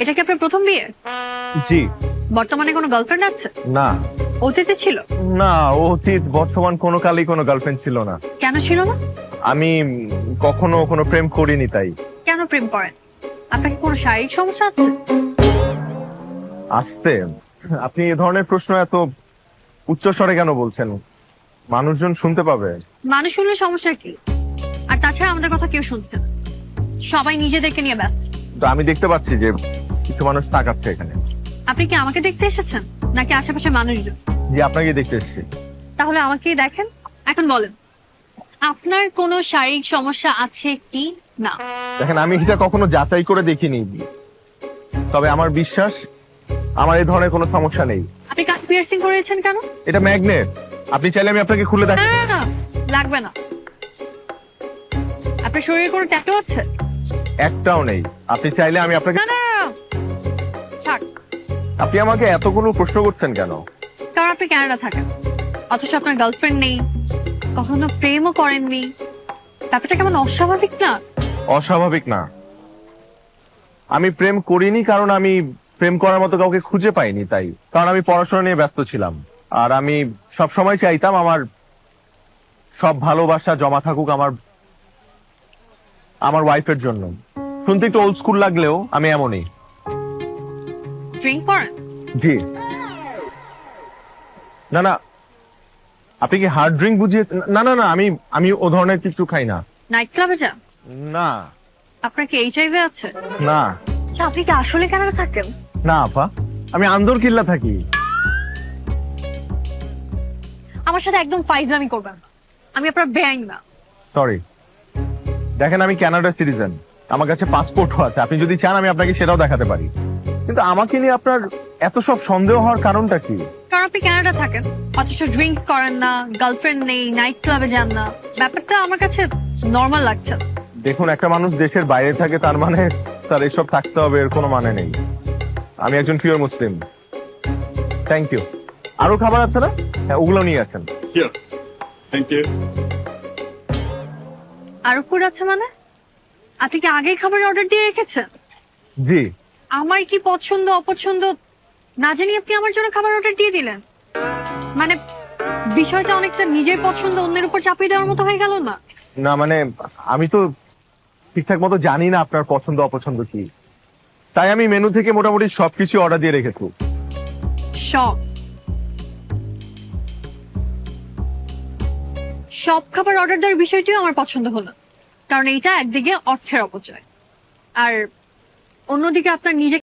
এটা কি আপনার প্রথম বিয়ে? জি। বর্তমানে কোনো গার্লফ্রেন্ড আছে? না অতীতে ছিল? না, অতীত বর্তমান কোনো কালেই কোনো গার্লফ্রেন্ড ছিল না। কেন ছিল না? আমি কখনো কোনো প্রেম করিনি তাই। কেন প্রেম করেন? আপনার কি কোনো শারীরিক সমস্যা আছে? আসতে আপনি এই ধরনের প্রশ্ন এত উচ্চ স্বরে কেন বলছেন? মানুষজন শুনতে পাবে। মানুষ শুনলে সমস্যা কি? আর তাছাড়া আমাদের কথা কেউ শুনছে না, সবাই নিজেদেরকে নিয়ে ব্যস্ত। তো আমি দেখতে পাচ্ছি যে কিছু মানুষ তাকাচ্ছে এখানে। আপনি কি আমাকে দেখতে এসেছেন নাকি আশেপাশে মানুষজন? জি, আপনাকে দেখতে এসেছি। তাহলে আমাকেই দেখেন। এখন বলেন, আপনার কোনো শারীরিক সমস্যা আছে কি না? দেখেন, আমি এটা কখনো যাচাই করে দেখিনি, তবে আমার বিশ্বাস আমার এই ধরনের কোনো সমস্যা নেই। আপনি কান পিয়ার্সিং করেছেন কেন? এটা ম্যাগনেট, আপনি চাইলে আমি আপনাকে খুলে না দেখাই। না না, লাগবে না। আপনার শরীরে কোনো ট্যাটু আছে? একটাও নেই। আপনি চাইলে আমি আপনাকে। না না না, থাক। আপনি আমাকে এতগুলো প্রশ্ন করছেন কেন? কারণ আপনি কানাডা থাকেন, অথচ আপনার গার্লফ্রেন্ড নেই, কখনো প্রেমও করেননি। ব্যাপারটা কেমন অস্বাভাবিক না? অস্বাভাবিক না। আমি প্রেম করিনি কারণ আমি প্রেম করার মতো কাউকে খুঁজে পাইনি তাই। কারণ আমি পড়াশোনা নিয়ে ব্যস্ত ছিলাম। আর আমি সব সময় চাইতাম আমার সব ভালোবাসা জমা থাকুক আমার ওয়াইফের জন্য। শুনতে একটু ওল্ড স্কুল লাগলেও আমি এমনই। ড্রিঙ্ক করেন? জি। না না, আপনি কি হার্ড ড্রিঙ্ক বুঝিয়ে? না না না, আমি ও ধরনের কিছু খাই না। নাইট ক্লাবে যান? না আপনার কি এইচআইভি আছে? না তা আপনি কি আসলে কানাডা থাকেন? না আপা, আমি আন্দর কিল্লা থাকি। আমার সাথে একদম ফাইজলামি করবেন না, আমি আপনার বেআইন না। সরি। দেখেন, আমি কানাডা সিটিজেন, আমার কাছে পাসপোর্টও আছে। আপনি যদি চান আমি আপনাকে সেটাও দেখাতে পারি। কিন্তু আমাকে নিয়ে আপনার এত সব সন্দেহ হওয়ার কারণটা কি? কারণ আপনি কানাডা থাকেন, অথচ ড্রিঙ্কস করেন না, গার্লফ্রেন্ড নেই, নাইট ক্লাবে যান না। ব্যাপারটা আমার কাছে নর্মাল লাগছে। দেখুন, একটা মানুষ দেশের বাইরে থাকে তার মানে তার এসব থাকতে হবে এর কোনো মানে নেই। আমি একজন পিওর মুসলিম। Thank you. আরো খাবার আছে না? হ্যাঁ, ওগুলো নিয়ে আসেন। Here. Thank you. আরো ফুড আছে মানে? আপনি কি আগেই খাবার অর্ডার দিয়ে রেখেছেন? জি। আমার কি পছন্দ অপছন্দ না জানি আপনি আমার জন্য খাবার অর্ডার দিয়ে দিলেন। মানে বিষয়টা অনেকটা নিজের পছন্দ অন্যের উপর চাপিয়ে দেওয়ার মতো হয়ে গেল না? না মানে আমি তো ঠিকঠাক মতো জানি না আপনার পছন্দ অপছন্দ কি, তাই আমি মেনু থেকে মোটামুটি সবকিছু অর্ডার দিয়ে রেখেছি। সব খাবার অর্ডার দেওয়ার বিষয়টিও আমার পছন্দ হলো, কারণ এইটা একদিকে অর্থের অপচয়, আর অন্যদিকে আপনার নিজে